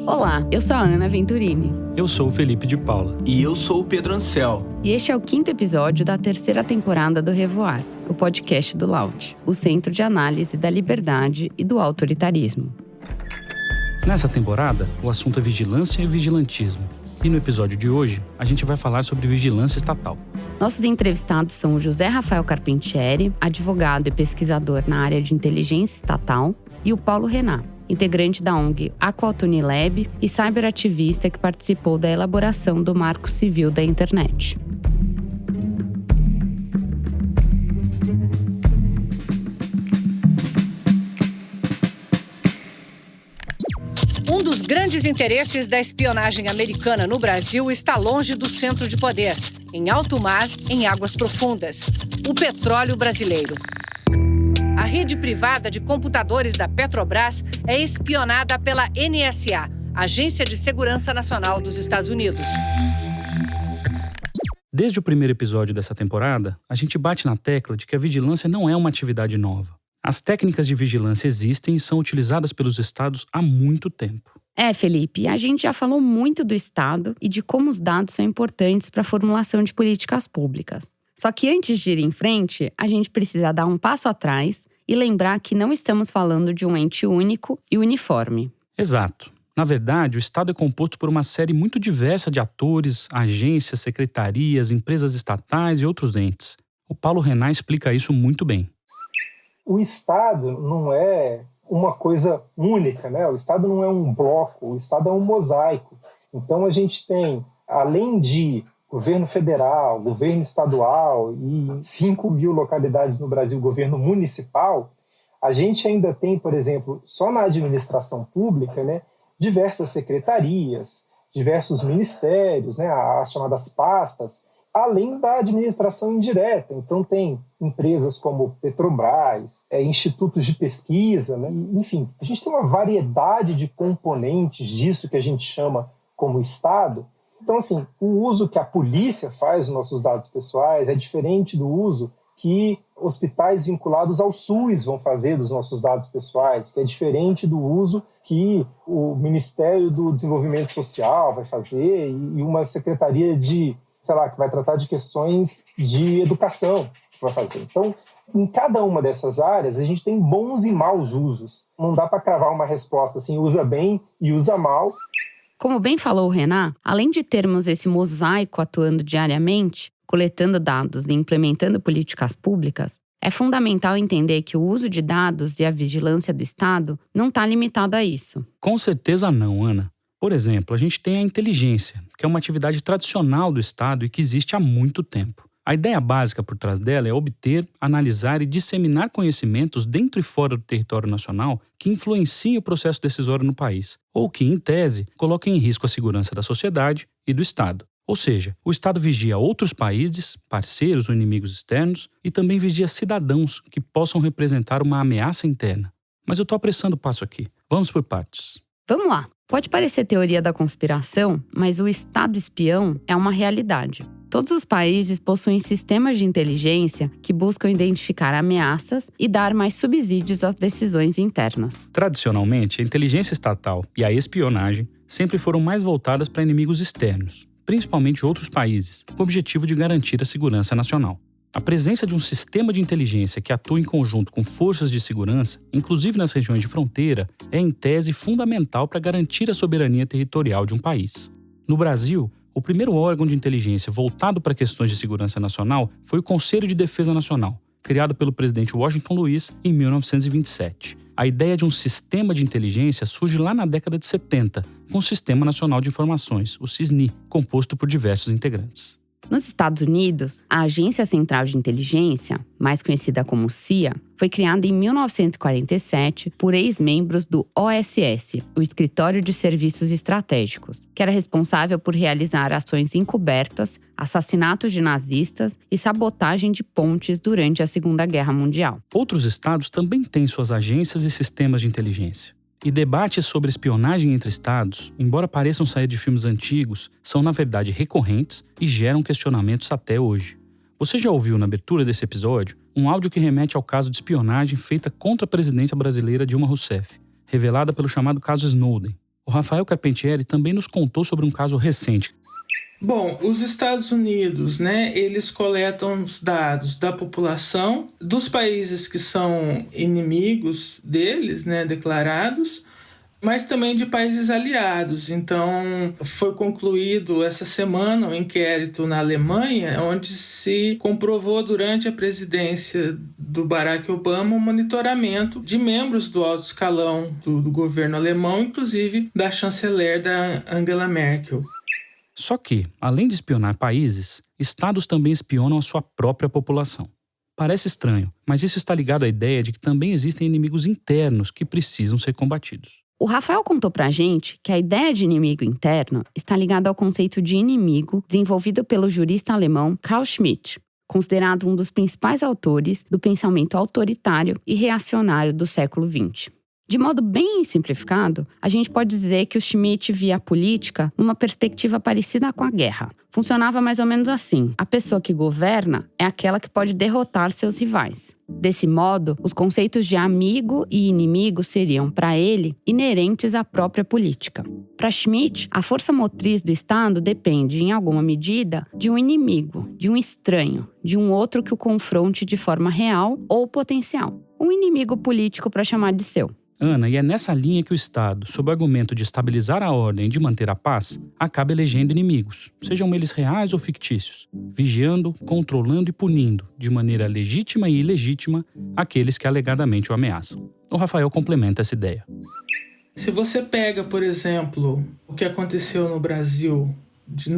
Olá, eu sou a Ana Venturini. Eu sou o Felipe de Paula. E eu sou o Pedro Ancel. E este é o 5º episódio da 3ª temporada do Revoar, o podcast do Loud, o Centro de Análise da Liberdade e do Autoritarismo. Nessa temporada, o assunto é vigilância e vigilantismo. E no episódio de hoje, a gente vai falar sobre vigilância estatal. Nossos entrevistados são o José Rafael Carpentieri, advogado e pesquisador na área de inteligência estatal, e o Paulo Renan, integrante da ONG Aquautune Lab e cyberativista que participou da elaboração do Marco Civil da Internet. Um dos grandes interesses da espionagem americana no Brasil está longe do centro de poder, em alto mar, em águas profundas: o petróleo brasileiro. A rede privada de computadores da Petrobras é espionada pela NSA, Agência de Segurança Nacional dos Estados Unidos. Desde o primeiro episódio dessa temporada, a gente bate na tecla de que a vigilância não é uma atividade nova. As técnicas de vigilância existem e são utilizadas pelos estados há muito tempo. Felipe, a gente já falou muito do Estado e de como os dados são importantes para a formulação de políticas públicas. Só que antes de ir em frente, a gente precisa dar um passo atrás e lembrar que não estamos falando de um ente único e uniforme. Exato. Na verdade, o Estado é composto por uma série muito diversa de atores, agências, secretarias, empresas estatais e outros entes. O Paulo Renan explica isso muito bem. O Estado não é uma coisa única, né? O Estado não é um bloco, o Estado é um mosaico. Então a gente tem, além de governo federal, governo estadual e 5.000 localidades no Brasil, governo municipal, a gente ainda tem, por exemplo, só na administração pública, né, diversas secretarias, diversos ministérios, né, as chamadas pastas, além da administração indireta. Então tem empresas como Petrobras, institutos de pesquisa, né? Enfim, a gente tem uma variedade de componentes disso que a gente chama como Estado. Então, assim, o uso que a polícia faz dos nossos dados pessoais é diferente do uso que hospitais vinculados ao SUS vão fazer dos nossos dados pessoais, que é diferente do uso que o Ministério do Desenvolvimento Social vai fazer e uma secretaria de, que vai tratar de questões de educação vai fazer. Então, em cada uma dessas áreas, a gente tem bons e maus usos. Não dá para cravar uma resposta assim, usa bem e usa mal. Como bem falou o Renan, além de termos esse mosaico atuando diariamente, coletando dados e implementando políticas públicas, é fundamental entender que o uso de dados e a vigilância do Estado não está limitado a isso. Com certeza não, Ana. Por exemplo, a gente tem a inteligência, que é uma atividade tradicional do Estado e que existe há muito tempo. A ideia básica por trás dela é obter, analisar e disseminar conhecimentos dentro e fora do território nacional que influenciem o processo decisório no país, ou que, em tese, coloquem em risco a segurança da sociedade e do Estado. Ou seja, o Estado vigia outros países, parceiros ou inimigos externos, e também vigia cidadãos que possam representar uma ameaça interna. Mas eu estou apressando o passo aqui. Vamos por partes. Vamos lá. Pode parecer teoria da conspiração, mas o Estado espião é uma realidade. Todos os países possuem sistemas de inteligência que buscam identificar ameaças e dar mais subsídios às decisões internas. Tradicionalmente, a inteligência estatal e a espionagem sempre foram mais voltadas para inimigos externos, principalmente outros países, com o objetivo de garantir a segurança nacional. A presença de um sistema de inteligência que atua em conjunto com forças de segurança, inclusive nas regiões de fronteira, é em tese fundamental para garantir a soberania territorial de um país. No Brasil, o primeiro órgão de inteligência voltado para questões de segurança nacional foi o Conselho de Defesa Nacional, criado pelo presidente Washington Luiz em 1927. A ideia de um sistema de inteligência surge lá na década de 70, com o Sistema Nacional de Informações, o SIS-NI, composto por diversos integrantes. Nos Estados Unidos, a Agência Central de Inteligência, mais conhecida como CIA, foi criada em 1947 por ex-membros do OSS, o Escritório de Serviços Estratégicos, que era responsável por realizar ações encobertas, assassinatos de nazistas e sabotagem de pontes durante a Segunda Guerra Mundial. Outros estados também têm suas agências e sistemas de inteligência. E debates sobre espionagem entre estados, embora pareçam sair de filmes antigos, são na verdade recorrentes e geram questionamentos até hoje. Você já ouviu na abertura desse episódio um áudio que remete ao caso de espionagem feita contra a presidenta brasileira Dilma Rousseff. revelada pelo chamado caso Snowden. O Rafael Carpentieri também nos contou sobre um caso recente. Bom, os Estados Unidos, eles coletam os dados da população, dos países que são inimigos deles, declarados, mas também de países aliados. Então, foi concluído essa semana um inquérito na Alemanha, onde se comprovou durante a presidência do Barack Obama o monitoramento de membros do alto escalão do governo alemão, inclusive da chanceler da Angela Merkel. Só que, além de espionar países, estados também espionam a sua própria população. Parece estranho, mas isso está ligado à ideia de que também existem inimigos internos que precisam ser combatidos. O Rafael contou pra gente que a ideia de inimigo interno está ligada ao conceito de inimigo desenvolvido pelo jurista alemão Carl Schmitt, considerado um dos principais autores do pensamento autoritário e reacionário do século XX. De modo bem simplificado, a gente pode dizer que o Schmitt via a política numa perspectiva parecida com a guerra. Funcionava mais ou menos assim: a pessoa que governa é aquela que pode derrotar seus rivais. Desse modo, os conceitos de amigo e inimigo seriam, para ele, inerentes à própria política. Para Schmitt, a força motriz do Estado depende, em alguma medida, de um inimigo, de um estranho, de um outro que o confronte de forma real ou potencial. Um inimigo político para chamar de seu. Ana, e é nessa linha que o Estado, sob o argumento de estabilizar a ordem e de manter a paz, acaba elegendo inimigos, sejam eles reais ou fictícios, vigiando, controlando e punindo, de maneira legítima e ilegítima, aqueles que alegadamente o ameaçam. O Rafael complementa essa ideia. Se você pega, por exemplo, o que aconteceu no Brasil de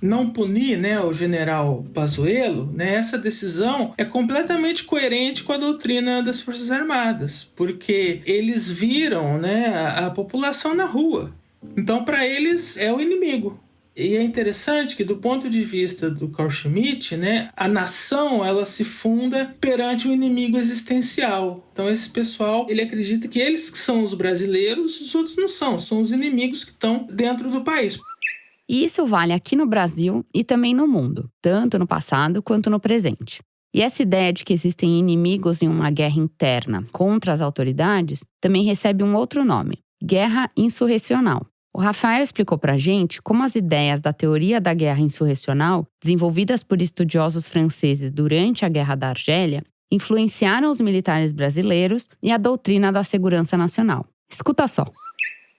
não punir o general Pazuello, essa decisão é completamente coerente com a doutrina das Forças Armadas, porque eles viram a população na rua. Então, para eles, é o inimigo. E é interessante que, do ponto de vista do Carl Schmitt, a nação ela se funda perante um inimigo existencial. Então, esse pessoal ele acredita que eles que são os brasileiros, os outros não são os inimigos que estão dentro do país. E isso vale aqui no Brasil e também no mundo, tanto no passado quanto no presente. E essa ideia de que existem inimigos em uma guerra interna contra as autoridades também recebe um outro nome: guerra insurrecional. O Rafael explicou pra gente como as ideias da teoria da guerra insurrecional, desenvolvidas por estudiosos franceses durante a Guerra da Argélia, influenciaram os militares brasileiros e a doutrina da segurança nacional. Escuta só.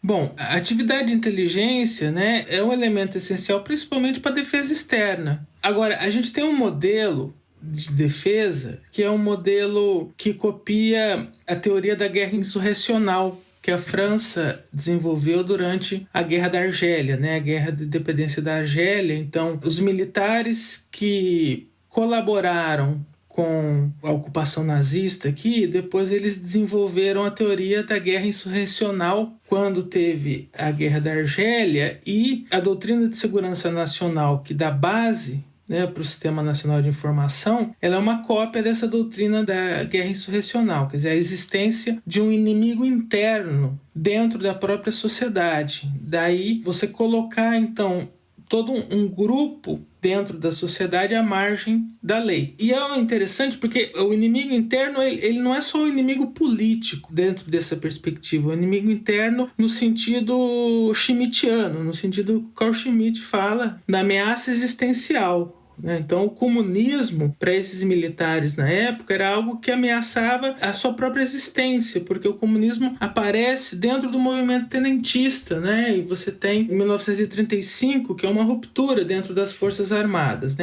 Bom, a atividade de inteligência é um elemento essencial principalmente para a defesa externa. Agora, a gente tem um modelo de defesa que é um modelo que copia a teoria da guerra insurrecional que a França desenvolveu durante a Guerra da Argélia, a Guerra de Independência da Argélia. Então, os militares que colaboraram com a ocupação nazista aqui, depois eles desenvolveram a teoria da guerra insurrecional quando teve a Guerra da Argélia, e a doutrina de segurança nacional que dá base para o Sistema Nacional de Informação, ela é uma cópia dessa doutrina da guerra insurrecional, quer dizer, a existência de um inimigo interno dentro da própria sociedade. Daí você colocar, então, todo um grupo dentro da sociedade à margem da lei. E é interessante porque o inimigo interno ele não é só um inimigo político dentro dessa perspectiva, o inimigo interno no sentido schmittiano, no sentido que Carl Schmitt fala da ameaça existencial. Então, o comunismo, para esses militares na época, era algo que ameaçava a sua própria existência, porque o comunismo aparece dentro do movimento tenentista, e você tem, em 1935, que é uma ruptura dentro das Forças Armadas.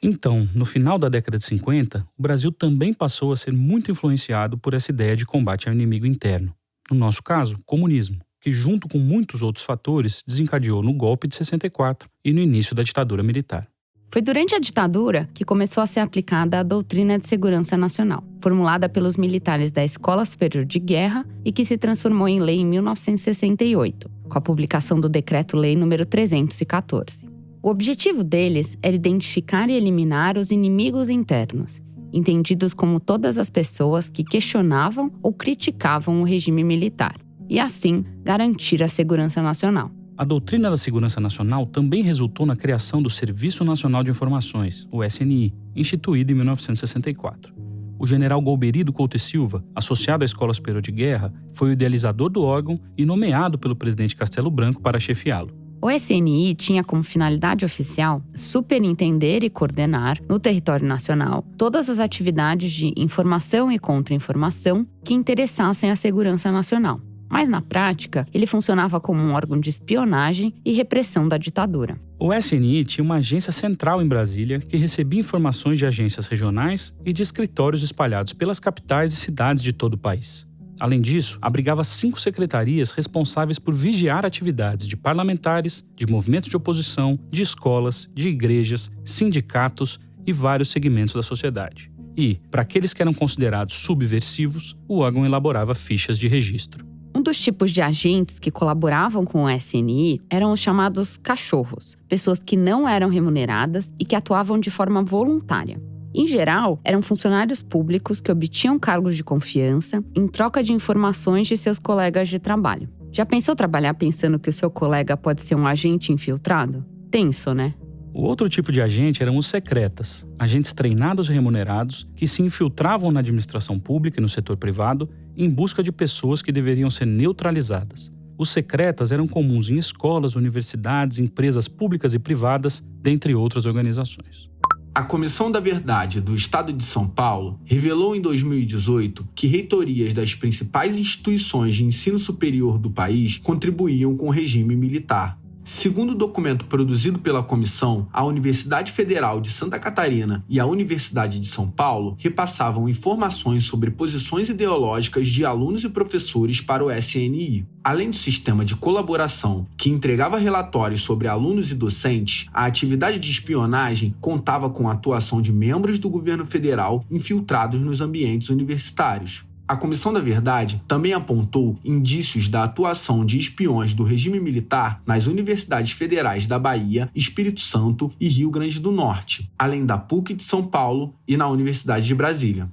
Então, no final da década de 50, o Brasil também passou a ser muito influenciado por essa ideia de combate ao inimigo interno. No nosso caso, o comunismo, que junto com muitos outros fatores desencadeou no golpe de 64 e no início da ditadura militar. Foi durante a ditadura que começou a ser aplicada a doutrina de segurança nacional, formulada pelos militares da Escola Superior de Guerra e que se transformou em lei em 1968, com a publicação do Decreto-Lei nº 314. O objetivo deles era identificar e eliminar os inimigos internos, entendidos como todas as pessoas que questionavam ou criticavam o regime militar, e assim garantir a segurança nacional. A doutrina da segurança nacional também resultou na criação do Serviço Nacional de Informações, o SNI, instituído em 1964. O general Golbery Couto e Silva, associado à Escola Superior de Guerra, foi o idealizador do órgão e nomeado pelo presidente Castelo Branco para chefiá-lo. O SNI tinha como finalidade oficial superintender e coordenar, no território nacional, todas as atividades de informação e contra-informação que interessassem a segurança nacional. Mas, na prática, ele funcionava como um órgão de espionagem e repressão da ditadura. O SNI tinha uma agência central em Brasília que recebia informações de agências regionais e de escritórios espalhados pelas capitais e cidades de todo o país. Além disso, abrigava 5 secretarias responsáveis por vigiar atividades de parlamentares, de movimentos de oposição, de escolas, de igrejas, sindicatos e vários segmentos da sociedade. E, para aqueles que eram considerados subversivos, o órgão elaborava fichas de registro. Um dos tipos de agentes que colaboravam com o SNI eram os chamados cachorros, pessoas que não eram remuneradas e que atuavam de forma voluntária. Em geral, eram funcionários públicos que obtinham cargos de confiança em troca de informações de seus colegas de trabalho. Já pensou trabalhar pensando que o seu colega pode ser um agente infiltrado? Tenso, né? O outro tipo de agente eram os secretas, agentes treinados e remunerados que se infiltravam na administração pública e no setor privado em busca de pessoas que deveriam ser neutralizadas. Os secretas eram comuns em escolas, universidades, empresas públicas e privadas, dentre outras organizações. A Comissão da Verdade do Estado de São Paulo revelou em 2018 que reitorias das principais instituições de ensino superior do país contribuíam com o regime militar. Segundo o documento produzido pela comissão, a Universidade Federal de Santa Catarina e a Universidade de São Paulo repassavam informações sobre posições ideológicas de alunos e professores para o SNI. Além do sistema de colaboração, que entregava relatórios sobre alunos e docentes, a atividade de espionagem contava com a atuação de membros do governo federal infiltrados nos ambientes universitários. A Comissão da Verdade também apontou indícios da atuação de espiões do regime militar nas universidades federais da Bahia, Espírito Santo e Rio Grande do Norte, além da PUC de São Paulo e na Universidade de Brasília.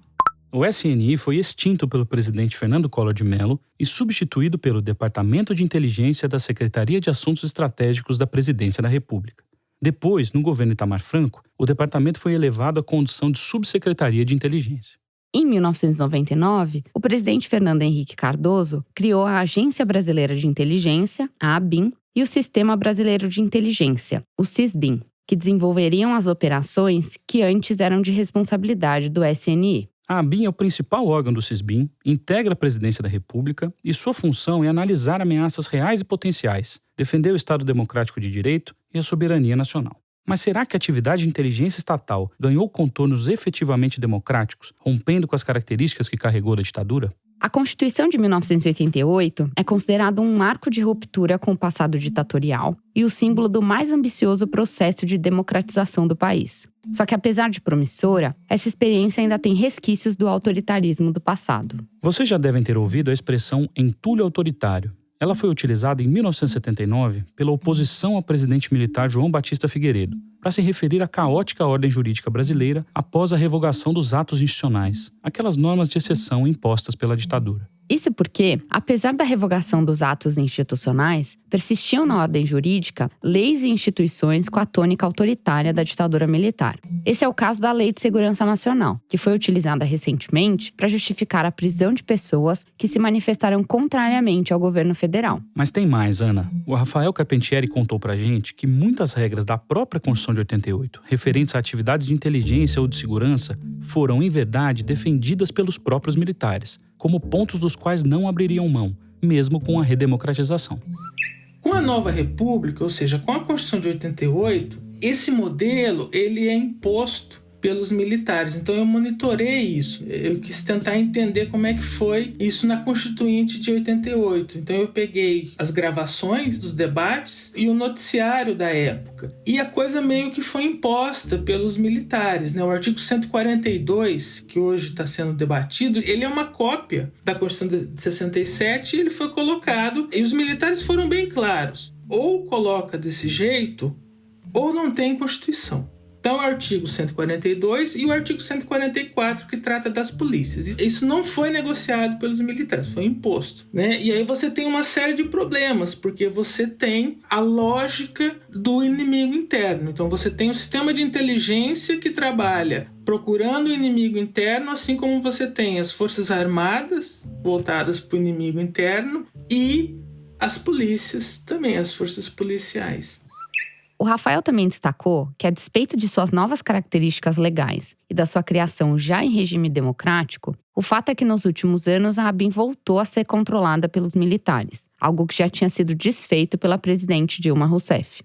O SNI foi extinto pelo presidente Fernando Collor de Mello e substituído pelo Departamento de Inteligência da Secretaria de Assuntos Estratégicos da Presidência da República. Depois, no governo Itamar Franco, o departamento foi elevado à condição de Subsecretaria de Inteligência. Em 1999, o presidente Fernando Henrique Cardoso criou a Agência Brasileira de Inteligência, a ABIN, e o Sistema Brasileiro de Inteligência, o SISBIN, que desenvolveriam as operações que antes eram de responsabilidade do SNI. A ABIN é o principal órgão do SISBIN, integra a Presidência da República e sua função é analisar ameaças reais e potenciais, defender o Estado Democrático de Direito e a soberania nacional. Mas será que a atividade de inteligência estatal ganhou contornos efetivamente democráticos, rompendo com as características que carregou da ditadura? A Constituição de 1988 é considerada um marco de ruptura com o passado ditatorial e o símbolo do mais ambicioso processo de democratização do país. Só que, apesar de promissora, essa experiência ainda tem resquícios do autoritarismo do passado. Vocês já devem ter ouvido a expressão entulho autoritário. Ela foi utilizada em 1979 pela oposição ao presidente militar João Batista Figueiredo, para se referir à caótica ordem jurídica brasileira após a revogação dos atos institucionais, aquelas normas de exceção impostas pela ditadura. Isso porque, apesar da revogação dos atos institucionais, persistiam na ordem jurídica leis e instituições com a tônica autoritária da ditadura militar. Esse é o caso da Lei de Segurança Nacional, que foi utilizada recentemente para justificar a prisão de pessoas que se manifestaram contrariamente ao governo federal. Mas tem mais, Ana. O Rafael Carpentieri contou pra gente que muitas regras da própria Constituição de 88, referentes a atividades de inteligência ou de segurança, foram, em verdade, defendidas pelos próprios militares, como pontos dos quais não abririam mão, mesmo com a redemocratização. Com a nova república, ou seja, com a Constituição de 88, esse modelo ele é imposto pelos militares. Então eu monitorei isso. Eu quis tentar entender como é que foi isso na Constituinte de 88. Então eu peguei as gravações dos debates e o noticiário da época. E a coisa meio que foi imposta pelos militares, né? O artigo 142, que hoje está sendo debatido, ele é uma cópia da Constituição de 67 e ele foi colocado. E os militares foram bem claros. Ou coloca desse jeito, ou não tem Constituição. Então, o artigo 142 e o artigo 144, que trata das polícias. Isso não foi negociado pelos militares, foi imposto, né? E aí você tem uma série de problemas, porque você tem a lógica do inimigo interno. Então, você tem um sistema de inteligência que trabalha procurando o inimigo interno, assim como você tem as forças armadas voltadas para o inimigo interno e as polícias, também as forças policiais. O Rafael também destacou que, a despeito de suas novas características legais e da sua criação já em regime democrático, o fato é que nos últimos anos a ABIN voltou a ser controlada pelos militares, algo que já tinha sido desfeito pela presidente Dilma Rousseff.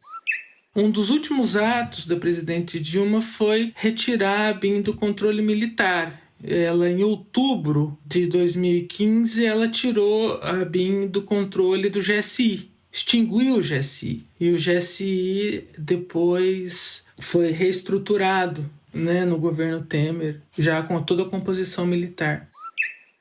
Um dos últimos atos da presidente Dilma foi retirar a ABIN do controle militar. Ela, em outubro de 2015, ela tirou a ABIN do controle do GSI, extinguiu o GSI. E o GSI depois foi reestruturado, né, no governo Temer, já com toda a composição militar.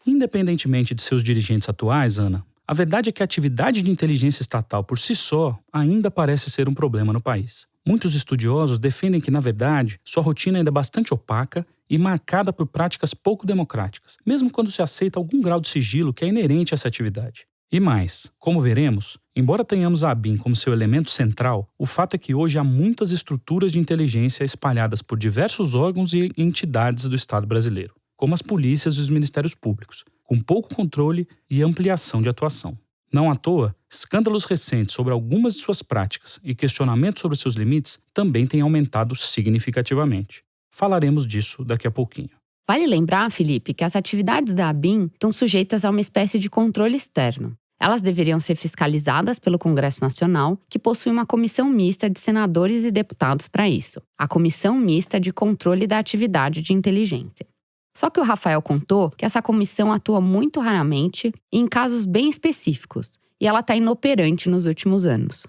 Independentemente de seus dirigentes atuais, Ana, a verdade é que a atividade de inteligência estatal por si só ainda parece ser um problema no país. Muitos estudiosos defendem que, na verdade, sua rotina ainda é bastante opaca e marcada por práticas pouco democráticas, mesmo quando se aceita algum grau de sigilo que é inerente a essa atividade. E mais, como veremos, embora tenhamos a ABIN como seu elemento central, o fato é que hoje há muitas estruturas de inteligência espalhadas por diversos órgãos e entidades do Estado brasileiro, como as polícias e os ministérios públicos, com pouco controle e ampliação de atuação. Não à toa, escândalos recentes sobre algumas de suas práticas e questionamentos sobre seus limites também têm aumentado significativamente. Falaremos disso daqui a pouquinho. Vale lembrar, Felipe, que as atividades da ABIN estão sujeitas a uma espécie de controle externo. Elas deveriam ser fiscalizadas pelo Congresso Nacional, que possui uma comissão mista de senadores e deputados para isso, a Comissão Mista de Controle da Atividade de Inteligência. Só que o Rafael contou que essa comissão atua muito raramente e em casos bem específicos, e ela está inoperante nos últimos anos.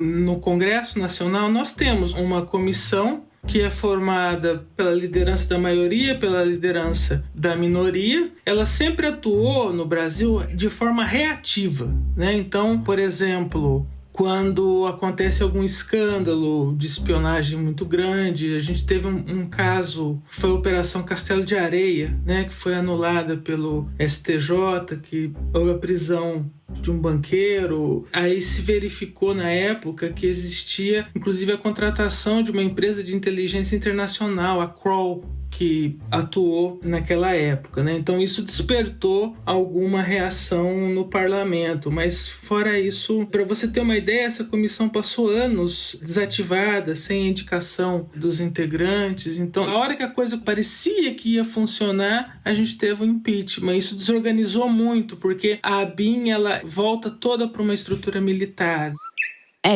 No Congresso Nacional, nós temos uma comissão que é formada pela liderança da maioria, pela liderança da minoria. Ela sempre atuou no Brasil de forma reativa, né? Então, por exemplo, quando acontece algum escândalo de espionagem muito grande, a gente teve um caso, foi a Operação Castelo de Areia, né, que foi anulada pelo STJ, que houve a prisão de um banqueiro. Aí se verificou na época que existia, inclusive, a contratação de uma empresa de inteligência internacional, a Kroll, que atuou naquela época, né? Então isso despertou alguma reação no parlamento, mas fora isso, para você ter uma ideia, essa comissão passou anos desativada, sem indicação dos integrantes. Então, a hora que a coisa parecia que ia funcionar, a gente teve um impeachment. Isso desorganizou muito, porque a ABIN, ela volta toda para uma estrutura militar.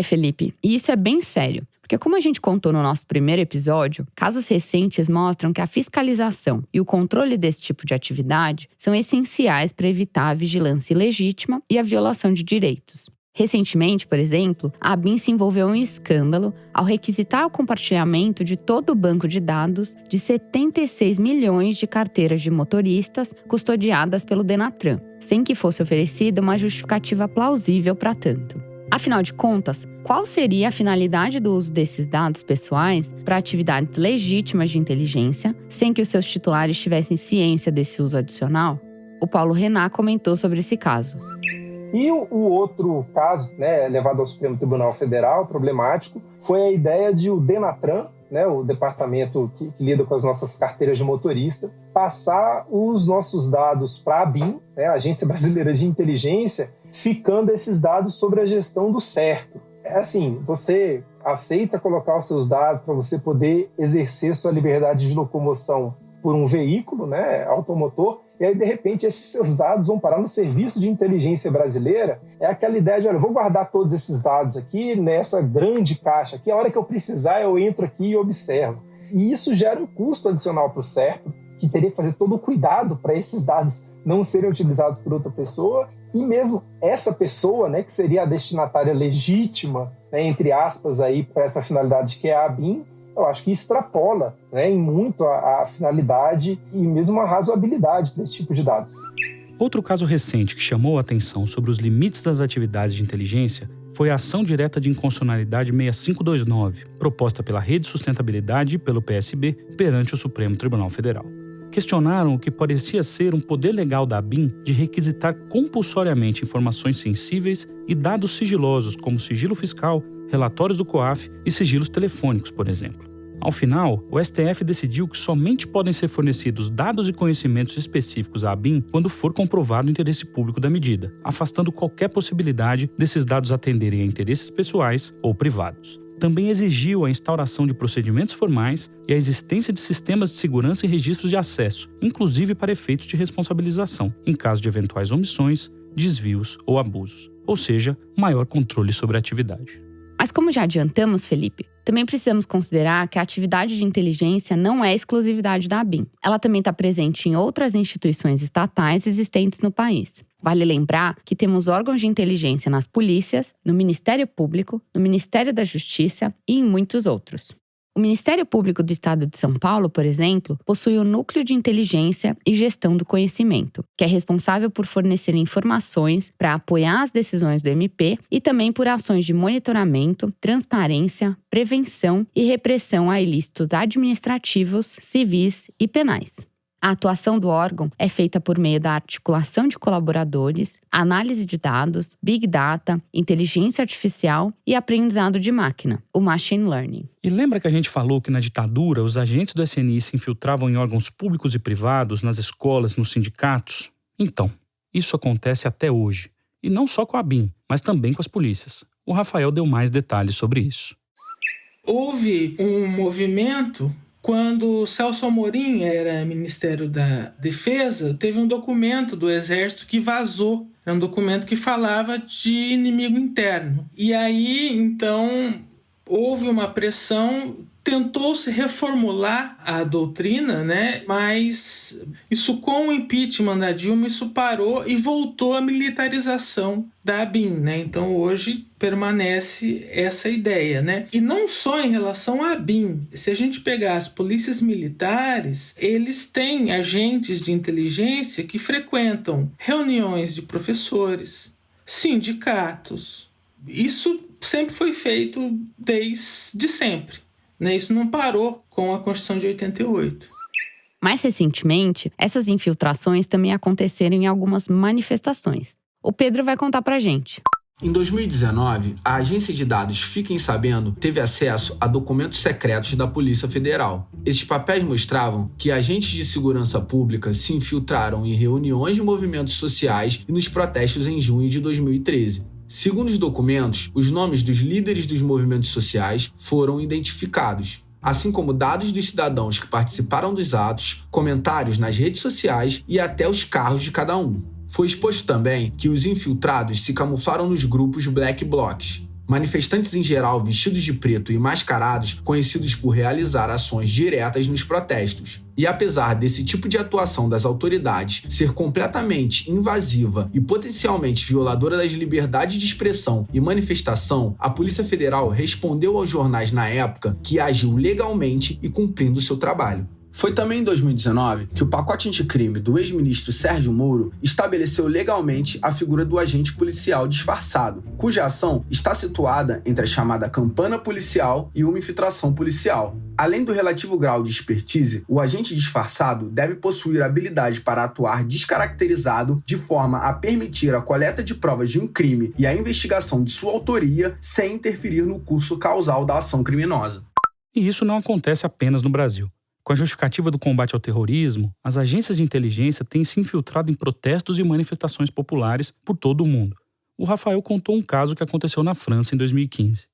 Felipe, e isso é bem sério. Porque, como a gente contou no nosso primeiro episódio, casos recentes mostram que a fiscalização e o controle desse tipo de atividade são essenciais para evitar a vigilância ilegítima e a violação de direitos. Recentemente, por exemplo, a ABIN se envolveu em um escândalo ao requisitar o compartilhamento de todo o banco de dados de 76 milhões de carteiras de motoristas custodiadas pelo Denatran, sem que fosse oferecida uma justificativa plausível para tanto. Afinal de contas, qual seria a finalidade do uso desses dados pessoais para atividades legítimas de inteligência, sem que os seus titulares tivessem ciência desse uso adicional? O Paulo Renan comentou sobre esse caso. E o outro caso, né, levado ao Supremo Tribunal Federal, problemático, foi a ideia de o Denatran, né, o departamento que lida com as nossas carteiras de motorista, passar os nossos dados para a ABIN, né, a Agência Brasileira de Inteligência, ficando esses dados sobre a gestão do certo. É assim, você aceita colocar os seus dados para você poder exercer sua liberdade de locomoção por um veículo, né, automotor, e aí, de repente, esses seus dados vão parar no serviço de inteligência brasileira. É aquela ideia de, olha, eu vou guardar todos esses dados aqui nessa grande caixa aqui, a hora que eu precisar eu entro aqui e observo. E isso gera um custo adicional para o CERP, que teria que fazer todo o cuidado para esses dados não serem utilizados por outra pessoa, e mesmo essa pessoa, né, que seria a destinatária legítima, né, entre aspas, para essa finalidade que é a ABIN, eu acho que extrapola, né, em muito a finalidade e mesmo a razoabilidade para esse tipo de dados. Outro caso recente que chamou a atenção sobre os limites das atividades de inteligência foi a ação direta de inconstitucionalidade 6529, proposta pela Rede Sustentabilidade e pelo PSB perante o Supremo Tribunal Federal. Questionaram o que parecia ser um poder legal da ABIN de requisitar compulsoriamente informações sensíveis e dados sigilosos, como sigilo fiscal, relatórios do COAF e sigilos telefônicos, por exemplo. Ao final, o STF decidiu que somente podem ser fornecidos dados e conhecimentos específicos à ABIN quando for comprovado o interesse público da medida, afastando qualquer possibilidade desses dados atenderem a interesses pessoais ou privados. Também exigiu a instauração de procedimentos formais e a existência de sistemas de segurança e registros de acesso, inclusive para efeitos de responsabilização, em caso de eventuais omissões, desvios ou abusos, ou seja, maior controle sobre a atividade. Mas como já adiantamos, Felipe, também precisamos considerar que a atividade de inteligência não é exclusividade da ABIN. Ela também está presente em outras instituições estatais existentes no país. Vale lembrar que temos órgãos de inteligência nas polícias, no Ministério Público, no Ministério da Justiça e em muitos outros. O Ministério Público do Estado de São Paulo, por exemplo, possui o Núcleo de Inteligência e Gestão do Conhecimento, que é responsável por fornecer informações para apoiar as decisões do MP e também por ações de monitoramento, transparência, prevenção e repressão a ilícitos administrativos, civis e penais. A atuação do órgão é feita por meio da articulação de colaboradores, análise de dados, big data, inteligência artificial e aprendizado de máquina, o machine learning. E lembra que a gente falou que na ditadura os agentes do SNI se infiltravam em órgãos públicos e privados, nas escolas, nos sindicatos? Então, isso acontece até hoje. E não só com a ABIN, mas também com as polícias. O Rafael deu mais detalhes sobre isso. Houve um movimento. Quando Celso Amorim era Ministério da Defesa, teve um documento do Exército que vazou. Era um documento que falava de inimigo interno. E aí, então, houve uma pressão, tentou-se reformular a doutrina, né? Mas isso, com o impeachment da Dilma, isso parou e voltou a militarização da ABIN, né? Então hoje permanece essa ideia, né? E não só em relação à ABIN. Se a gente pegar as polícias militares, eles têm agentes de inteligência que frequentam reuniões de professores, sindicatos. Isso sempre foi feito desde sempre, né? Isso não parou com a Constituição de 88. Mais recentemente, essas infiltrações também aconteceram em algumas manifestações. O Pedro vai contar pra gente. Em 2019, a agência de dados Fiquem Sabendo teve acesso a documentos secretos da Polícia Federal. Esses papéis mostravam que agentes de segurança pública se infiltraram em reuniões de movimentos sociais e nos protestos em junho de 2013. Segundo os documentos, os nomes dos líderes dos movimentos sociais foram identificados, assim como dados dos cidadãos que participaram dos atos, comentários nas redes sociais e até os carros de cada um. Foi exposto também que os infiltrados se camuflaram nos grupos Black Blocs, manifestantes em geral vestidos de preto e mascarados, conhecidos por realizar ações diretas nos protestos. E apesar desse tipo de atuação das autoridades ser completamente invasiva e potencialmente violadora das liberdades de expressão e manifestação, a Polícia Federal respondeu aos jornais na época que agiu legalmente e cumprindo seu trabalho. Foi também em 2019 que o pacote anticrime do ex-ministro Sérgio Moro estabeleceu legalmente a figura do agente policial disfarçado, cuja ação está situada entre a chamada campana policial e uma infiltração policial. Além do relativo grau de expertise, o agente disfarçado deve possuir habilidade para atuar descaracterizado de forma a permitir a coleta de provas de um crime e a investigação de sua autoria sem interferir no curso causal da ação criminosa. E isso não acontece apenas no Brasil. Com a justificativa do combate ao terrorismo, as agências de inteligência têm se infiltrado em protestos e manifestações populares por todo o mundo. O Rafael contou um caso que aconteceu na França em 2015.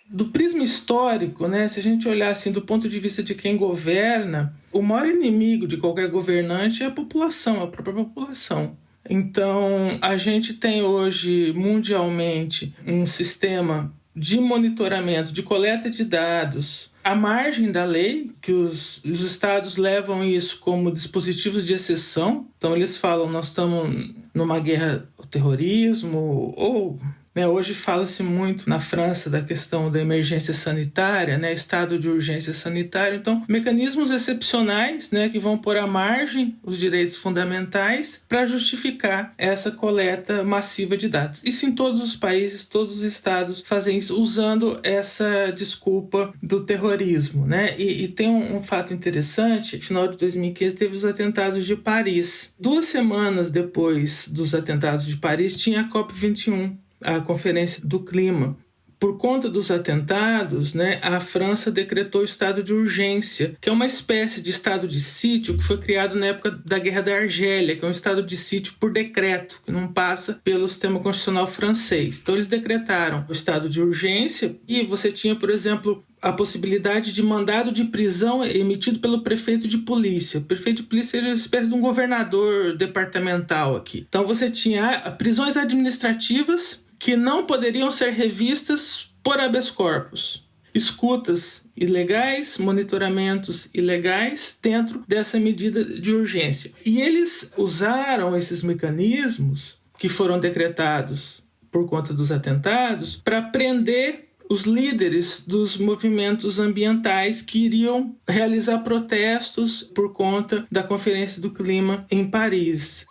Do prisma histórico, né, se a gente olhar assim, do ponto de vista de quem governa, o maior inimigo de qualquer governante é a população, a própria população. Então, a gente tem hoje, mundialmente, um sistema de monitoramento, de coleta de dados, à margem da lei, que os estados levam isso como dispositivos de exceção. Então eles falam, nós estamos numa guerra ao terrorismo ou Hoje fala-se muito na França da questão da emergência sanitária, estado de urgência sanitária. Então, mecanismos excepcionais que vão pôr à margem os direitos fundamentais para justificar essa coleta massiva de dados. Isso em todos os países, todos os estados fazem isso usando essa desculpa do terrorismo. E tem um fato interessante: no final de 2015 teve os atentados de Paris. 2 semanas depois dos atentados de Paris tinha a COP21, a Conferência do Clima. Por conta dos atentados, a França decretou estado de urgência, que é uma espécie de estado de sítio que foi criado na época da Guerra da Argélia, que é um estado de sítio por decreto, que não passa pelo sistema constitucional francês. Então eles decretaram o estado de urgência e você tinha, por exemplo, a possibilidade de mandado de prisão emitido pelo prefeito de polícia. O prefeito de polícia era uma espécie de um governador departamental aqui. Então você tinha prisões administrativas que não poderiam ser revistas por habeas corpus. Escutas ilegais, monitoramentos ilegais dentro dessa medida de urgência. E eles usaram esses mecanismos que foram decretados por conta dos atentados para prender os líderes dos movimentos ambientais que iriam realizar protestos por conta da Conferência do Clima em Paris.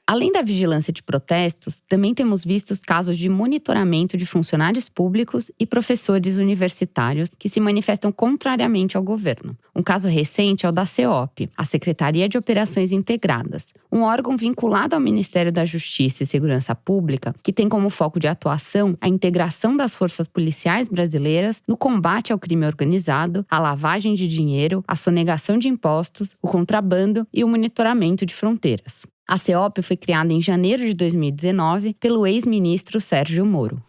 Além da vigilância de protestos, também temos visto casos de monitoramento de funcionários públicos e professores universitários que se manifestam contrariamente ao governo. Um caso recente é o da CEOP, a Secretaria de Operações Integradas, um órgão vinculado ao Ministério da Justiça e Segurança Pública que tem como foco de atuação a integração das forças policiais brasileiras no combate ao crime organizado, à lavagem de dinheiro, à sonegação de impostos, o contrabando e o monitoramento de fronteiras. A CEOP foi criada em janeiro de 2019 pelo ex-ministro Sérgio Moro.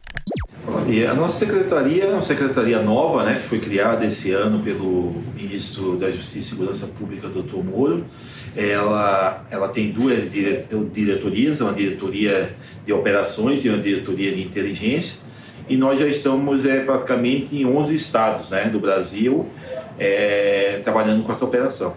E a nossa secretaria é uma secretaria nova, que foi criada esse ano pelo ministro da Justiça e Segurança Pública, Dr. Moro. Ela tem 2 diretorias, uma diretoria de operações e uma diretoria de inteligência. E nós já estamos praticamente em 11 estados do Brasil trabalhando com essa operação.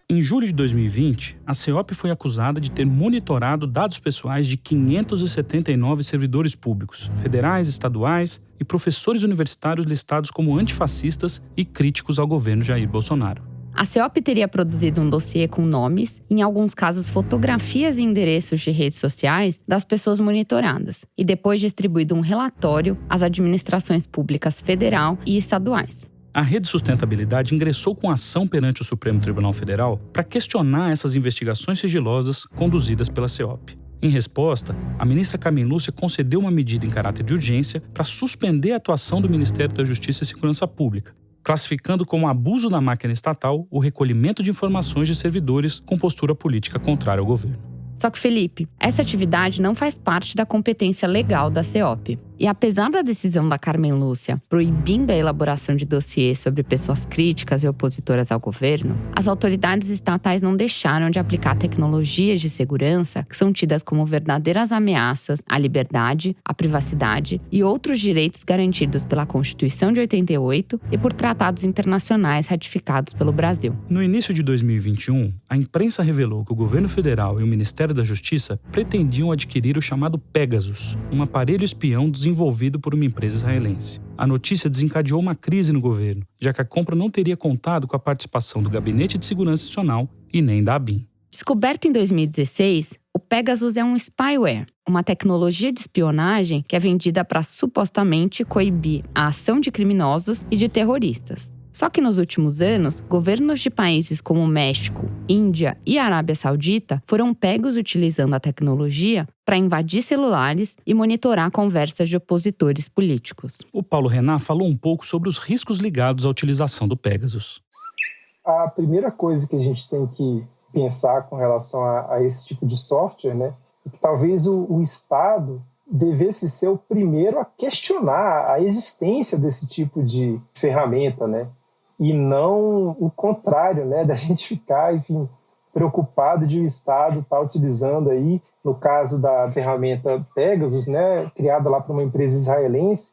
Em julho de 2020, a CEOP foi acusada de ter monitorado dados pessoais de 579 servidores públicos, federais, estaduais e professores universitários listados como antifascistas e críticos ao governo Jair Bolsonaro. A CEOP teria produzido um dossiê com nomes, em alguns casos fotografias e endereços de redes sociais das pessoas monitoradas, e depois distribuído um relatório às administrações públicas federal e estaduais. A Rede Sustentabilidade ingressou com ação perante o Supremo Tribunal Federal para questionar essas investigações sigilosas conduzidas pela CEOP. Em resposta, a ministra Carmen Lúcia concedeu uma medida em caráter de urgência para suspender a atuação do Ministério da Justiça e Segurança Pública, classificando como abuso da máquina estatal o recolhimento de informações de servidores com postura política contrária ao governo. Só que, Felipe, essa atividade não faz parte da competência legal da CEOP. E apesar da decisão da Carmen Lúcia proibindo a elaboração de dossiês sobre pessoas críticas e opositoras ao governo, as autoridades estatais não deixaram de aplicar tecnologias de segurança que são tidas como verdadeiras ameaças à liberdade, à privacidade e outros direitos garantidos pela Constituição de 88 e por tratados internacionais ratificados pelo Brasil. No início de 2021, a imprensa revelou que o governo federal e o Ministério da Justiça pretendiam adquirir o chamado Pegasus, um aparelho espião desenvolvido por uma empresa israelense. A notícia desencadeou uma crise no governo, já que a compra não teria contado com a participação do Gabinete de Segurança Nacional e nem da ABIN. Descoberto em 2016, o Pegasus é um spyware, uma tecnologia de espionagem que é vendida para supostamente coibir a ação de criminosos e de terroristas. Só que nos últimos anos, governos de países como México, Índia e Arábia Saudita foram pegos utilizando a tecnologia para invadir celulares e monitorar conversas de opositores políticos. O Paulo Renan falou um pouco sobre os riscos ligados à utilização do Pegasus. A primeira coisa que a gente tem que pensar com relação a esse tipo de software, é que talvez o Estado devesse ser o primeiro a questionar a existência desse tipo de ferramenta, e não o contrário, da gente ficar, preocupado de o Estado estar utilizando aí, no caso da ferramenta Pegasus, criada lá por uma empresa israelense,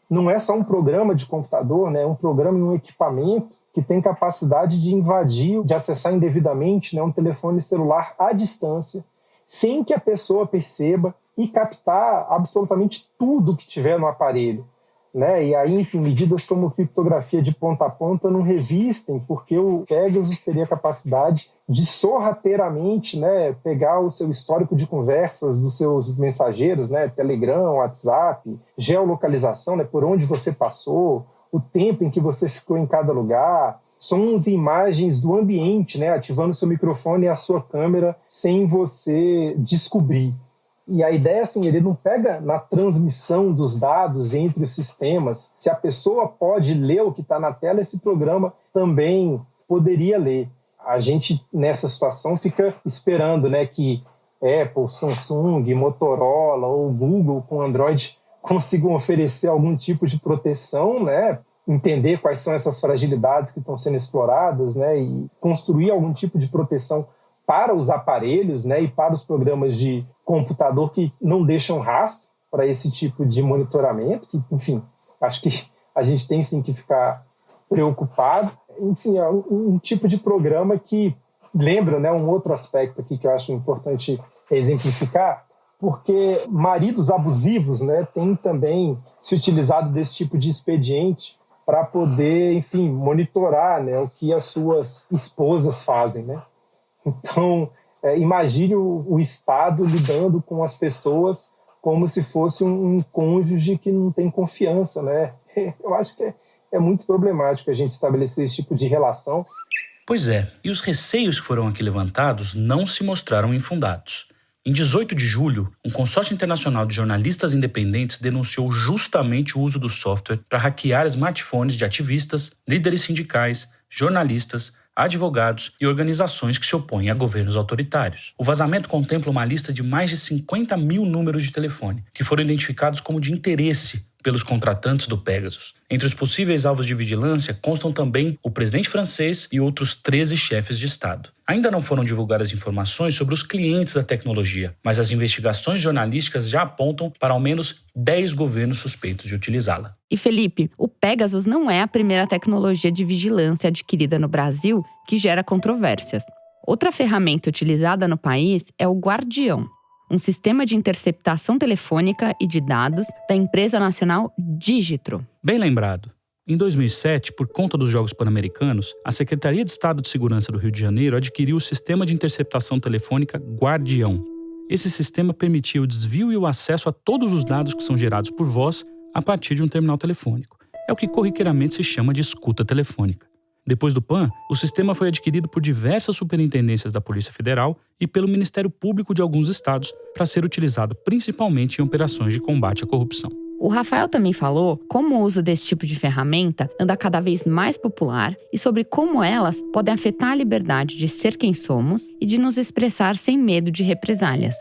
não é só um programa de computador, é um programa e um equipamento que tem capacidade de invadir, de acessar indevidamente um telefone celular à distância, sem que a pessoa perceba, e captar absolutamente tudo que tiver no aparelho, né? E aí, enfim, medidas como criptografia de ponta a ponta não resistem, porque o Pegasus teria a capacidade de sorrateiramente, né, pegar o seu histórico de conversas dos seus mensageiros, né, Telegram, WhatsApp, geolocalização, né, por onde você passou, o tempo em que você ficou em cada lugar, sons e imagens do ambiente, né, ativando seu microfone e a sua câmera sem você descobrir. E a ideia, assim, ele não pega na transmissão dos dados entre os sistemas. Se a pessoa pode ler o que está na tela, esse programa também poderia ler. A gente, nessa situação, fica esperando, né, que Apple, Samsung, Motorola ou Google com Android consigam oferecer algum tipo de proteção, né, entender quais são essas fragilidades que estão sendo exploradas, né, e construir algum tipo de proteção para os aparelhos, né, e para os programas de computador que não deixam rastro para esse tipo de monitoramento, que, enfim, acho que a gente tem sim que ficar preocupado. Enfim, é um tipo de programa que lembra, né, um outro aspecto aqui que eu acho importante exemplificar, porque maridos abusivos, né, têm também se utilizado desse tipo de expediente para poder, enfim, monitorar, né, o que as suas esposas fazem, né? Então, imagine o Estado lidando com as pessoas como se fosse um cônjuge que não tem confiança, né? Eu acho que é muito problemático a gente estabelecer esse tipo de relação. Pois é, e os receios que foram aqui levantados não se mostraram infundados. Em 18 de julho, um consórcio internacional de jornalistas independentes denunciou justamente o uso do software para hackear smartphones de ativistas, líderes sindicais, jornalistas, advogados e organizações que se opõem a governos autoritários. O vazamento contempla uma lista de mais de 50 mil números de telefone, que foram identificados como de interesse pelos contratantes do Pegasus. Entre os possíveis alvos de vigilância constam também o presidente francês e outros 13 chefes de Estado. Ainda não foram divulgadas informações sobre os clientes da tecnologia, mas as investigações jornalísticas já apontam para ao menos 10 governos suspeitos de utilizá-la. E Felipe, o Pegasus não é a primeira tecnologia de vigilância adquirida no Brasil que gera controvérsias. Outra ferramenta utilizada no país é o Guardião, um sistema de interceptação telefônica e de dados da empresa nacional Digitro. Bem lembrado. Em 2007, por conta dos Jogos Pan-Americanos, a Secretaria de Estado de Segurança do Rio de Janeiro adquiriu o sistema de interceptação telefônica Guardião. Esse sistema permitia o desvio e o acesso a todos os dados que são gerados por voz a partir de um terminal telefônico. É o que corriqueiramente se chama de escuta telefônica. Depois do PAN, o sistema foi adquirido por diversas superintendências da Polícia Federal e pelo Ministério Público de alguns estados para ser utilizado principalmente em operações de combate à corrupção. O Rafael também falou como o uso desse tipo de ferramenta anda cada vez mais popular e sobre como elas podem afetar a liberdade de ser quem somos e de nos expressar sem medo de represálias.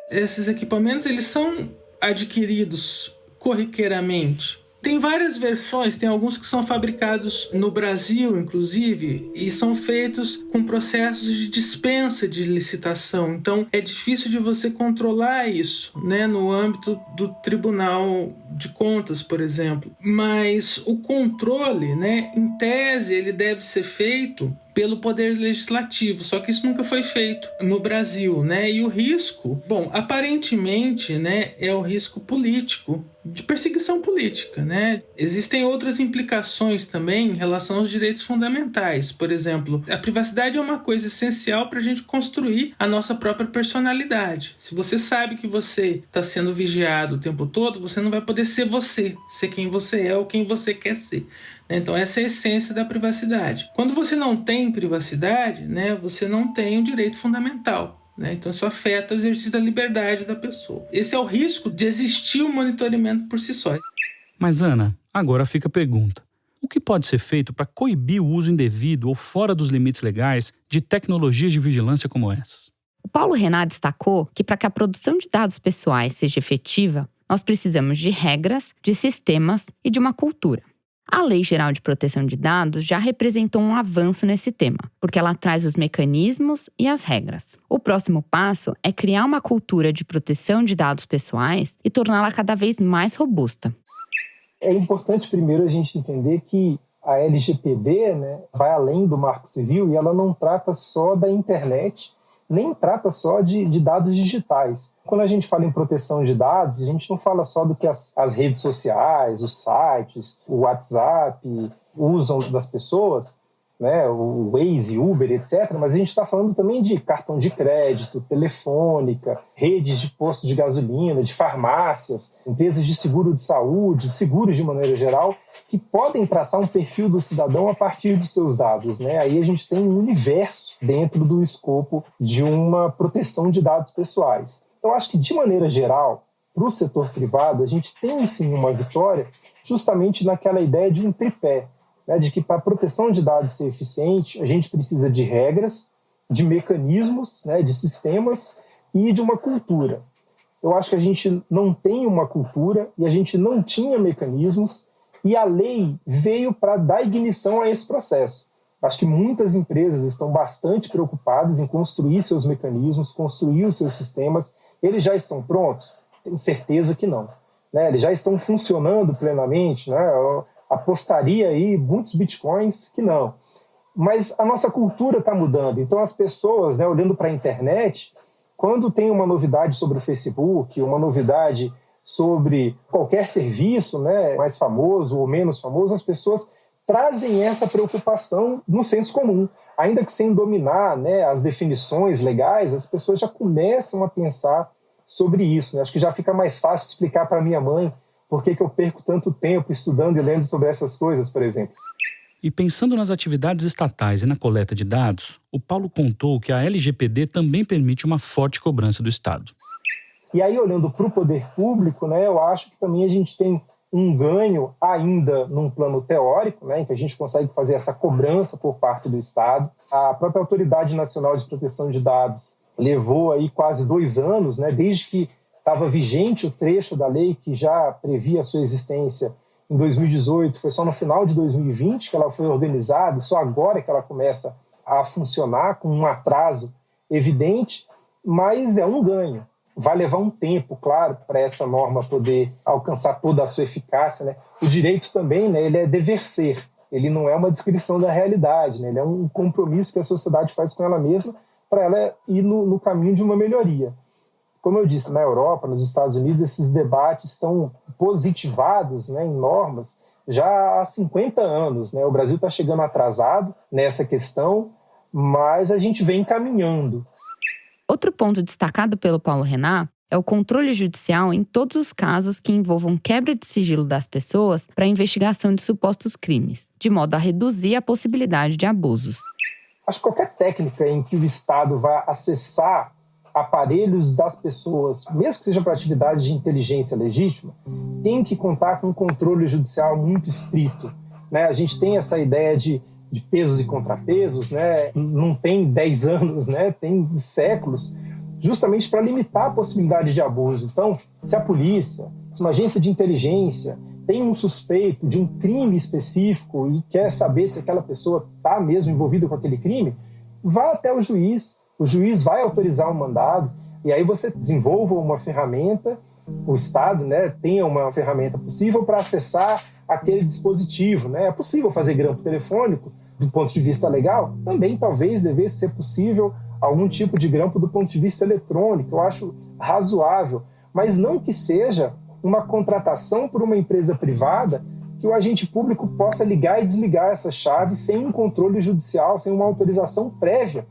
Esses equipamentos, eles são adquiridos corriqueiramente. Tem várias versões, tem alguns que são fabricados no Brasil, inclusive, e são feitos com processos de dispensa de licitação. Então, é difícil de você controlar isso, né, no âmbito do Tribunal de Contas, por exemplo. Mas o controle, né, em tese, ele deve ser feito pelo Poder Legislativo, só que isso nunca foi feito no Brasil, né? E o risco, bom, aparentemente, né, é o risco político, de perseguição política, né? Existem outras implicações também em relação aos direitos fundamentais. Por exemplo, a privacidade é uma coisa essencial para a gente construir a nossa própria personalidade. Se você sabe que você está sendo vigiado o tempo todo, você não vai poder ser você, ser quem você é ou quem você quer ser. Então, essa é a essência da privacidade. Quando você não tem privacidade, né, você não tem um direito fundamental. Então, isso afeta o exercício da liberdade da pessoa. Esse é o risco de existir um monitoramento por si só. Mas, Ana, agora fica a pergunta. O que pode ser feito para coibir o uso indevido ou fora dos limites legais de tecnologias de vigilância como essas? O Paulo Renan destacou que para que a produção de dados pessoais seja efetiva, nós precisamos de regras, de sistemas e de uma cultura. A Lei Geral de Proteção de Dados já representou um avanço nesse tema, porque ela traz os mecanismos e as regras. O próximo passo é criar uma cultura de proteção de dados pessoais e torná-la cada vez mais robusta. É importante primeiro a gente entender que a LGPD, né, vai além do Marco Civil e ela não trata só da internet nem trata só de dados digitais. Quando a gente fala em proteção de dados, a gente não fala só do que as redes sociais, os sites, o WhatsApp usam das pessoas, né, o Waze, Uber, etc. Mas a gente está falando também de cartão de crédito, telefônica, redes de postos de gasolina, de farmácias, empresas de seguro de saúde, seguros de maneira geral, que podem traçar um perfil do cidadão a partir dos seus dados, né? Aí a gente tem um universo dentro do escopo de uma proteção de dados pessoais. Eu acho que, de maneira geral, para o setor privado, a gente tem sim uma vitória justamente naquela ideia de um tripé, de que para a proteção de dados ser eficiente, a gente precisa de regras, de mecanismos, de sistemas e de uma cultura. Eu acho que a gente não tem uma cultura e a gente não tinha mecanismos e a lei veio para dar ignição a esse processo. Acho que muitas empresas estão bastante preocupadas em construir seus mecanismos, construir os seus sistemas. Eles já estão prontos? Tenho certeza que não. Eles já estão funcionando plenamente, apostaria aí muitos bitcoins que não. Mas a nossa cultura está mudando. Então as pessoas, olhando para a internet, quando tem uma novidade sobre o Facebook, uma novidade sobre qualquer serviço, mais famoso ou menos famoso, as pessoas trazem essa preocupação no senso comum. Ainda que sem dominar as definições legais, as pessoas já começam a pensar sobre isso. Acho que já fica mais fácil explicar para minha mãe por que eu perco tanto tempo estudando e lendo sobre essas coisas, por exemplo. E pensando nas atividades estatais e na coleta de dados, o Paulo contou que a LGPD também permite uma forte cobrança do Estado. E aí, olhando para o poder público, eu acho que também a gente tem um ganho ainda num plano teórico, em que a gente consegue fazer essa cobrança por parte do Estado. A própria Autoridade Nacional de Proteção de Dados levou aí quase 2 anos, desde que estava vigente o trecho da lei que já previa a sua existência em 2018, foi só no final de 2020 que ela foi organizada e só agora que ela começa a funcionar com um atraso evidente, mas é um ganho. Vai levar um tempo, claro, para essa norma poder alcançar toda a sua eficácia. O direito também, ele é dever ser, ele não é uma descrição da realidade, ele é um compromisso que a sociedade faz com ela mesma para ela ir no caminho de uma melhoria. Como eu disse, na Europa, nos Estados Unidos, esses debates estão positivados em normas já há 50 anos. O Brasil está chegando atrasado nessa questão, mas a gente vem caminhando. Outro ponto destacado pelo Paulo Renat é o controle judicial em todos os casos que envolvam quebra de sigilo das pessoas para a investigação de supostos crimes, de modo a reduzir a possibilidade de abusos. Acho que qualquer técnica em que o Estado vai acessar aparelhos das pessoas, mesmo que seja para atividades de inteligência legítima, tem que contar com um controle judicial muito estrito. A gente tem essa ideia de pesos e contrapesos, não tem 10 anos, tem séculos, justamente para limitar a possibilidade de abuso. Então, se a polícia, se uma agência de inteligência tem um suspeito de um crime específico e quer saber se aquela pessoa está mesmo envolvida com aquele crime, vá até o juiz vai autorizar um mandado, e aí você desenvolva uma ferramenta, o Estado tenha uma ferramenta possível para acessar aquele dispositivo. É possível fazer grampo telefônico do ponto de vista legal? Também talvez devesse ser possível algum tipo de grampo do ponto de vista eletrônico, eu acho razoável, mas não que seja uma contratação por uma empresa privada que o agente público possa ligar e desligar essa chave sem um controle judicial, sem uma autorização prévia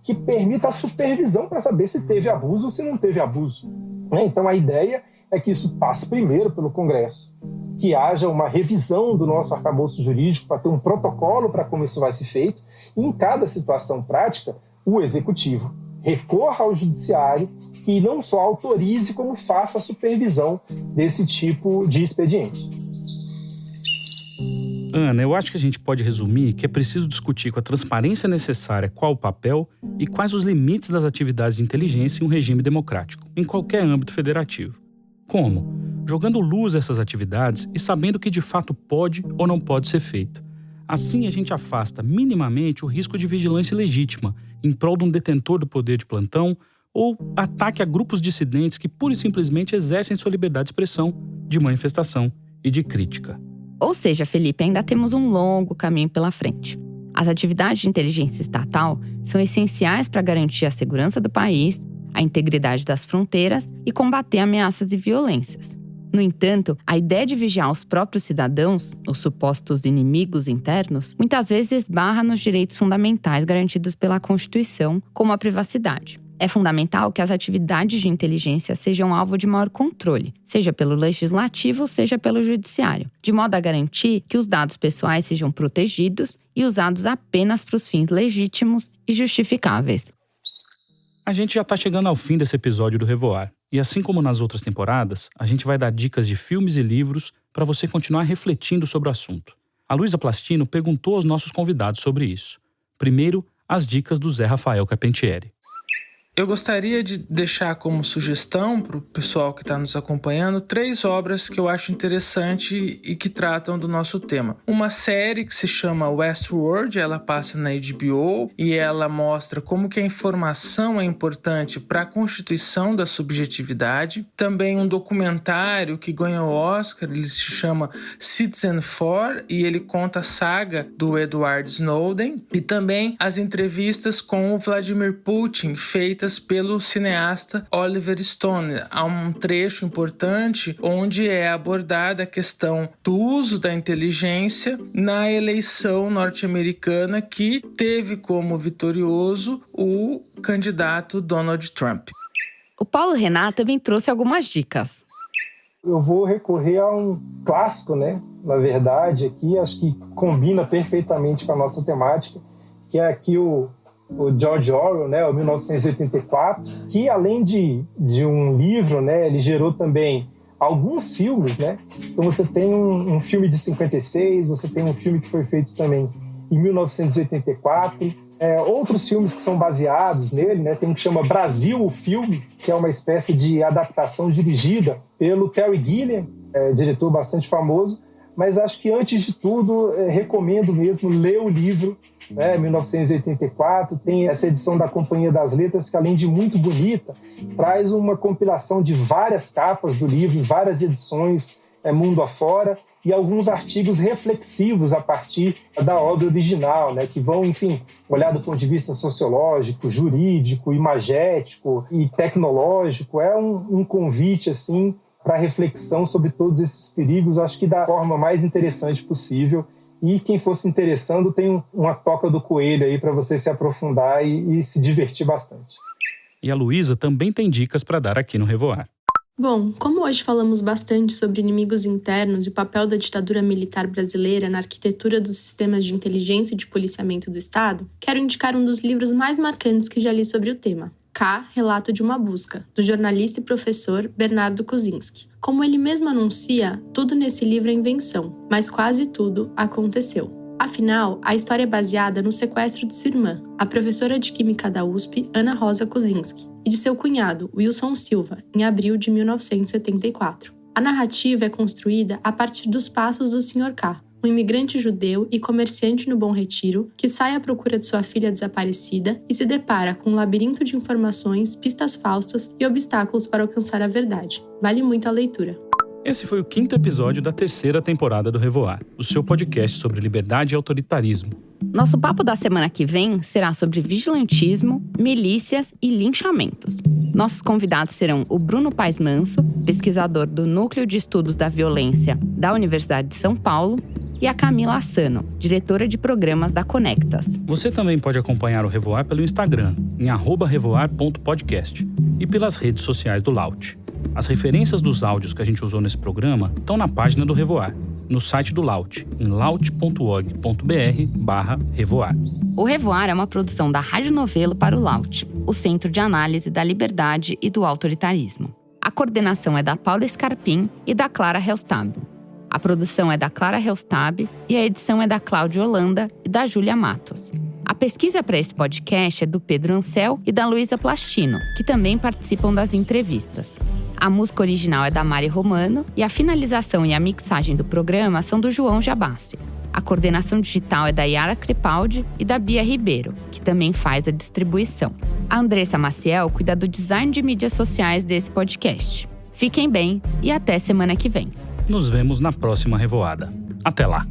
que permita a supervisão para saber se teve abuso ou se não teve abuso. Então a ideia é que isso passe primeiro pelo Congresso, que haja uma revisão do nosso arcabouço jurídico para ter um protocolo para como isso vai ser feito, e em cada situação prática, o Executivo recorra ao Judiciário que não só autorize, como faça a supervisão desse tipo de expediente. Ana, eu acho que a gente pode resumir que é preciso discutir com a transparência necessária qual o papel e quais os limites das atividades de inteligência em um regime democrático, em qualquer âmbito federativo. Como? Jogando luz a essas atividades e sabendo o que de fato pode ou não pode ser feito. Assim, a gente afasta minimamente o risco de vigilância ilegítima em prol de um detentor do poder de plantão ou ataque a grupos dissidentes que pura e simplesmente exercem sua liberdade de expressão, de manifestação e de crítica. Ou seja, Felipe, ainda temos um longo caminho pela frente. As atividades de inteligência estatal são essenciais para garantir a segurança do país, a integridade das fronteiras e combater ameaças e violências. No entanto, a ideia de vigiar os próprios cidadãos, os supostos inimigos internos, muitas vezes esbarra nos direitos fundamentais garantidos pela Constituição, como a privacidade. É fundamental que as atividades de inteligência sejam alvo de maior controle, seja pelo legislativo, seja pelo judiciário, de modo a garantir que os dados pessoais sejam protegidos e usados apenas para os fins legítimos e justificáveis. A gente já está chegando ao fim desse episódio do Revoar. E assim como nas outras temporadas, a gente vai dar dicas de filmes e livros para você continuar refletindo sobre o assunto. A Luísa Plastino perguntou aos nossos convidados sobre isso. Primeiro, as dicas do Zé Rafael Carpentieri. Eu gostaria de deixar como sugestão para o pessoal que está nos acompanhando 3 obras que eu acho interessante e que tratam do nosso tema. Uma série que se chama Westworld, ela passa na HBO e ela mostra como que a informação é importante para a constituição da subjetividade. Também um documentário que ganhou o Oscar, ele se chama Citizenfour e ele conta a saga do Edward Snowden. E também as entrevistas com o Vladimir Putin, feitas pelo cineasta Oliver Stone. Há um trecho importante onde é abordada a questão do uso da inteligência na eleição norte-americana que teve como vitorioso o candidato Donald Trump. O Paulo Renato também trouxe algumas dicas. Eu vou recorrer a um clássico, né? Na verdade, aqui acho que combina perfeitamente com a nossa temática, que é aqui o George Orwell, né, o 1984, que além de um livro, né, ele gerou também alguns filmes, né? Então você tem um filme de 56, você tem um filme que foi feito também em 1984, outros filmes que são baseados nele, né? Tem um que chama Brasil, o filme, que é uma espécie de adaptação dirigida pelo Terry Gilliam, diretor bastante famoso, mas acho que antes de tudo recomendo mesmo ler o livro, 1984, tem essa edição da Companhia das Letras que, além de muito bonita, traz uma compilação de várias capas do livro, várias edições mundo afora, e alguns artigos reflexivos a partir da obra original, né, que vão, enfim, olhar do ponto de vista sociológico, jurídico, imagético e tecnológico. É um convite, assim, para reflexão sobre todos esses perigos, acho que da forma mais interessante possível. E quem for se interessando, tem uma toca do coelho aí para você se aprofundar e se divertir bastante. E a Luísa também tem dicas para dar aqui no Revoar. Bom, como hoje falamos bastante sobre inimigos internos e o papel da ditadura militar brasileira na arquitetura dos sistemas de inteligência e de policiamento do Estado, quero indicar um dos livros mais marcantes que já li sobre o tema. K, Relato de uma Busca, do jornalista e professor Bernardo Kuzinski. Como ele mesmo anuncia, tudo nesse livro é invenção, mas quase tudo aconteceu. Afinal, a história é baseada no sequestro de sua irmã, a professora de Química da USP, Ana Rosa Kuzinski, e de seu cunhado, Wilson Silva, em abril de 1974. A narrativa é construída a partir dos passos do Sr. K, um imigrante judeu e comerciante no Bom Retiro, que sai à procura de sua filha desaparecida e se depara com um labirinto de informações, pistas falsas e obstáculos para alcançar a verdade. Vale muito a leitura. Esse foi o 5º episódio da 3ª temporada do Revoar, o seu podcast sobre liberdade e autoritarismo. Nosso papo da semana que vem será sobre vigilantismo, milícias e linchamentos. Nossos convidados serão o Bruno Paes Manso, pesquisador do Núcleo de Estudos da Violência da Universidade de São Paulo, e a Camila Assano, diretora de programas da Conectas. Você também pode acompanhar o Revoar pelo Instagram, em @revoar.podcast, e pelas redes sociais do Laut. As referências dos áudios que a gente usou nesse programa estão na página do Revoar, no site do Laut, em laut.org.br/revoar. O Revoar é uma produção da Rádio Novelo para o Laut, o Centro de Análise da Liberdade e do Autoritarismo. A coordenação é da Paula Scarpim e da Clara Helstab. A produção é da Clara Helstab e a edição é da Cláudia Holanda e da Júlia Matos. A pesquisa para esse podcast é do Pedro Ansel e da Luísa Plastino, que também participam das entrevistas. A música original é da Mari Romano e a finalização e a mixagem do programa são do João Jabassi. A coordenação digital é da Yara Crepaldi e da Bia Ribeiro, que também faz a distribuição. A Andressa Maciel cuida do design de mídias sociais desse podcast. Fiquem bem e até semana que vem. Nos vemos na próxima Revoada. Até lá!